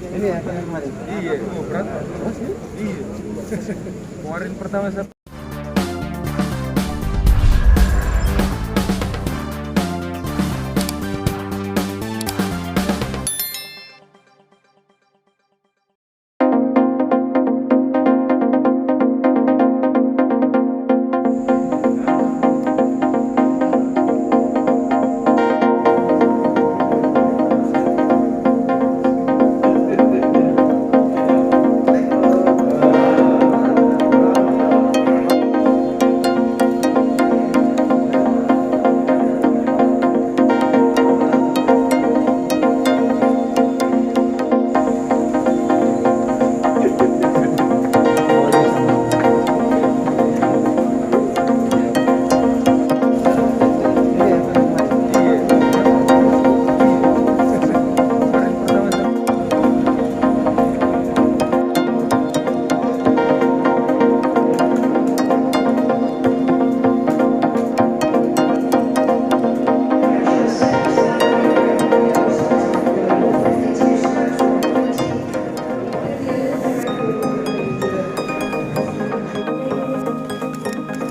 Ini ya kemarin. Iya, berat. Oh sih? Iya. Kemarin pertama saya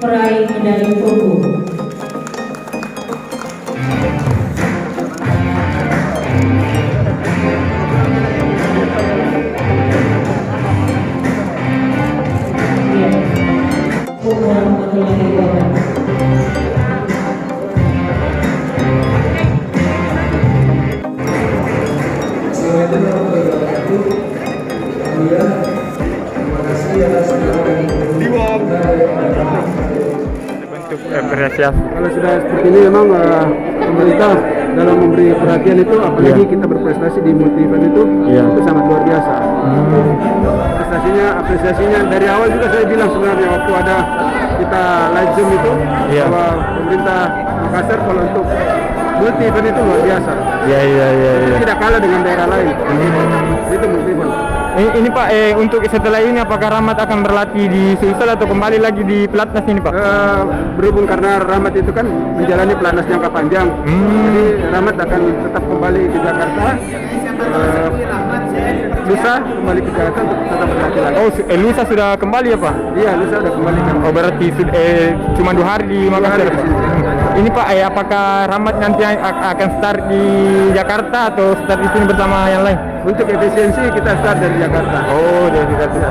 peraih medali perunggu. Umur medali perak. Untuk apresiasi. Kalau sudah seperti ini memang pemerintah dalam memberi perhatian itu, apalagi kita berprestasi di multi event itu sangat luar biasa. Apresiasinya dari awal juga saya bilang sebenarnya waktu ada kita live zoom itu bahwa pemerintah Makassar kalau untuk multi event itu luar biasa. Tidak kalah dengan daerah lain. Itu multi event. Ini Pak, untuk setelah ini apakah Rahmat akan berlatih di Sulsel atau kembali lagi di Pelatnas ini Pak? Berhubung karena Rahmat itu kan menjalani pelatnas jangka panjang, jadi Rahmat akan tetap kembali ke Jakarta. Lusa kembali ke Jakarta untuk tetap berlatih lagi. Oh, Lusa sudah kembali ya Pak? Iya, Lusa sudah kembali kan. Oh, berarti cuma 2 hari di Makassar. Ini Pak, apakah Rahmat nanti akan start di Jakarta atau start di sini bersama yang lain? Untuk efisiensi kita start dari Jakarta. Oh, dari Jakarta.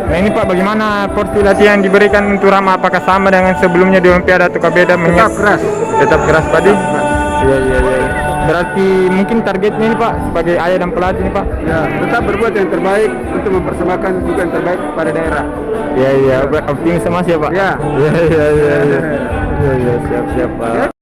Nah ini Pak, bagaimana porsi latihan yang diberikan untuk Rahmat? Apakah sama dengan sebelumnya di Olimpiade atau beda? Tetap keras. Tetap keras Pak. Iya. Berarti mungkin targetnya ini Pak sebagai ayah dan pelatih ini Pak? Ya, tetap berbuat yang terbaik untuk mempersembahkan juga yang terbaik pada daerah. Iya, optimis sama ya Pak? Ya. Iya, siap Pak.